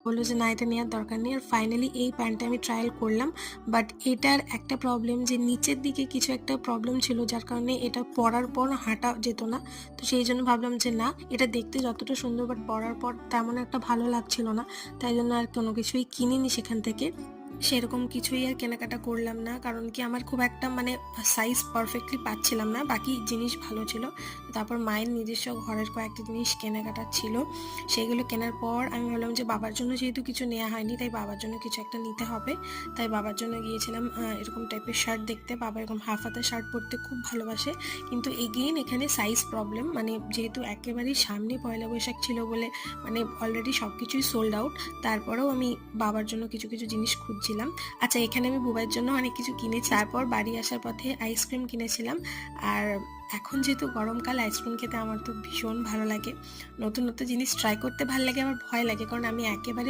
বলল যে না এটা নেওয়ার দরকার নেই। আর ফাইনালি এই প্যান্টটা আমি ট্রায়াল করলাম। বাট এটার একটা প্রবলেম যে নিচের দিকে কিছু একটা প্রবলেম ছিল, যার কারণে এটা পরার পর হাঁটা যেত না। তো সেই জন্য ভাবলাম যে না, এটা দেখতে যতটা সুন্দর বাট পরার পর তেমন একটা ভালো লাগছিল না। তাই জন্য আর কোনো কিছুই কিনিনি সেখান থেকে। সেরকম কিছুই আর কেনাকাটা করলাম না, কারণ কি আমার খুব একটা মানে সাইজ পারফেক্টলি পাচ্ছিলাম না। বাকি জিনিস ভালো ছিল। তারপর মায়ের নিজস্ব ঘরের কয়েকটা জিনিস কেনাকাটা ছিল, সেগুলো কেনার পর আমি ভাবলাম যে বাবার জন্য যেহেতু কিছু নেওয়া হয়নি, তাই বাবার জন্য কিছু একটা নিতে হবে। তাই বাবার জন্য গিয়েছিলাম এরকম টাইপের শার্ট দেখতে। বাবা এরকম হাফ হাতা শার্ট পরতে খুব ভালোবাসে, কিন্তু এগেইন এখানে সাইজ প্রবলেম। মানে যেহেতু একেবারেই সামনে পয়লা বৈশাখ ছিল বলে মানে অলরেডি সব কিছুই সোল্ড আউট। তারপরেও আমি বাবার জন্য কিছু কিছু জিনিস খুঁজছিলাম। আচ্ছা, এখানে আমি বুবাইয়ের জন্য অনেক কিছু কিনেছি। তারপর বাড়ি আসার পথে আইসক্রিম কিনেছিলাম। আর এখন যেহেতু গরমকাল, আইসক্রিম খেতে আমার তো ভীষণ ভালো লাগে। নতুন নতুন জিনিস ট্রাই করতে ভালো লাগে, আবার ভয় লাগে, কারণ আমি একেবারে